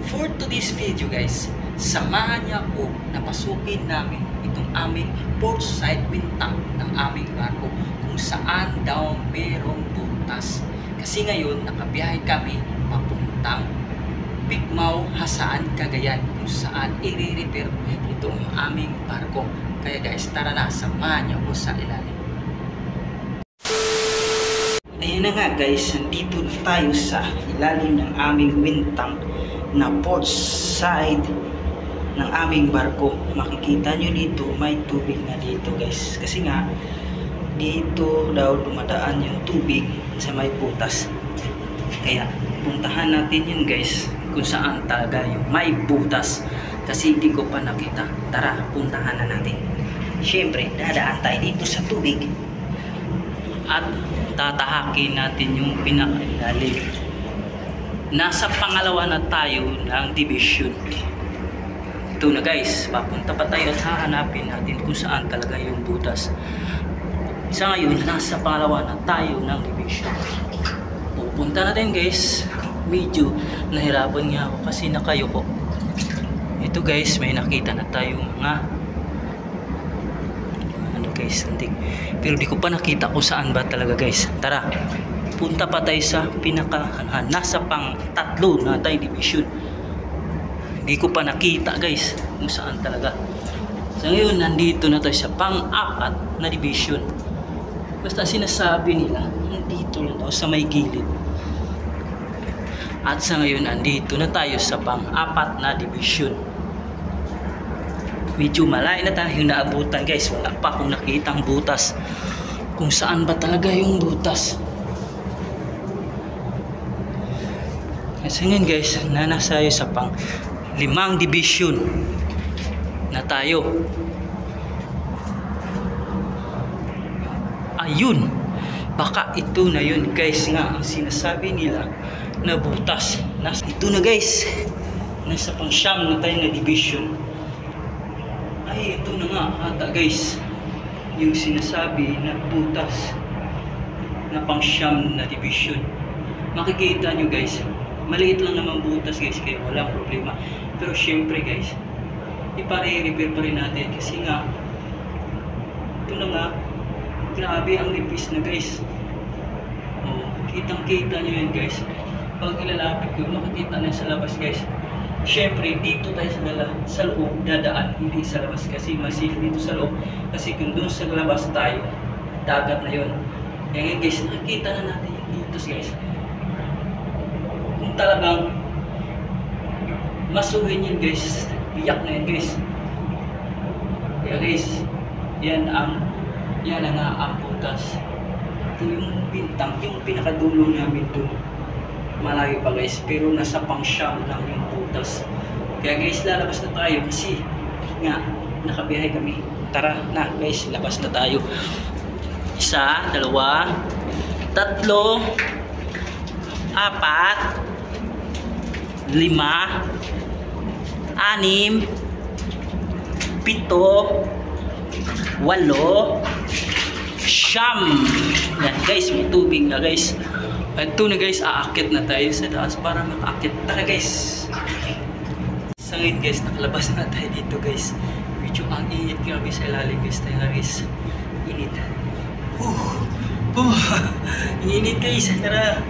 for today's video guys, samahan niya ako na pasukin namin itong aming port side wintang ng aming barko kung saan daw merong butas. Kasi ngayon nakabiyahe kami papuntang Pigmao, Hasaan, Cagayan kung saan i-repair itong aming barko. Kaya guys, tara na, samahan niyo ako sa ilalim. Ayan na nga guys, nandito na tayo sa ilalim ng aming wintang na port side ng aming barko. Makikita nyo dito, may tubig na dito guys. Kasi nga, dito daw dumadaan yung tubig sa may butas. Kaya, puntahan natin yun guys, kung saan talaga yung may butas. Kasi hindi ko pa nakita. Tara, puntahan na natin. Siyempre, dadaan tayo dito sa tubig. At tatahakin natin yung pinakailalim. Nasa pangalawa na tayo ng division. Ito na guys, papunta pa tayo at hahanapin natin kung saan talaga yung butas. Sa ngayon, nasa pangalawa na tayo ng division. Pupunta natin guys. Medyo nahirapan nga ako kasi nakayuko. Ito guys, may nakita na tayong mga guys, antik. Pero di ko pa nakita kung saan ba talaga guys. Tara, punta pa tayo sa nasa pang tatlo na tayo division. Di ko pa nakita guys kung saan talaga. So ngayon, nandito na tayo sa pang-apat na division. Basta sinasabi nila, nandito lang daw sa may gilid. At sa ngayon, nandito na tayo sa pang-apat na division. Medyo malayo na tayo naabutan guys. Wala pa akong nakitang butas. Kung saan ba talaga yung butas. Kasi ngayon guys, nasa tayo sa pang 5 division na tayo. Ayun. Baka ito na yun guys nga ang sinasabi nila na butas. Ito na guys. Nasa pang 9 na tayo na division. Ay, ito na nga ata guys, yung sinasabi na butas na pang 9 na division. Makikita nyo guys, maliit lang naman butas guys, kaya walang problema. Pero syempre guys, ipare-repair pa rin natin kasi nga ito na nga, grabe ang nipis na guys. Oh, kitang kita nyo yun guys. Pag ilalapit ko, makikita na sa labas guys. Siyempre, dito tayo sa loob dadaan, hindi sa labas kasi mas safe dito sa loob. Kasi kung doon sa labas tayo, dagat na yun. Kaya ngayon guys, nakikita na natin yung dito guys. Kung talagang masuhin yun guys, biyak na yun guys. Kaya guys, yan ang butas. Ito yung bintang, yung pinakadulo namin doon. Malayo pa guys, pero nasa pang 9 lang yung butas. Kaya guys, lalabas na tayo kasi nga nakabiyahe kami. Tara na guys, labas na tayo. 1, 2, 3, 4, 5, 6, 7, 8, 9. Yan guys, may tubig na guys. Ito na guys, aakit na tayo sa taas para makaakit. Tara guys. Sa ngayon guys, nakalabas na tayo dito guys. Medyo ang init, grabe sa ilalim guys. Tayo guys, init. Init guys, tara.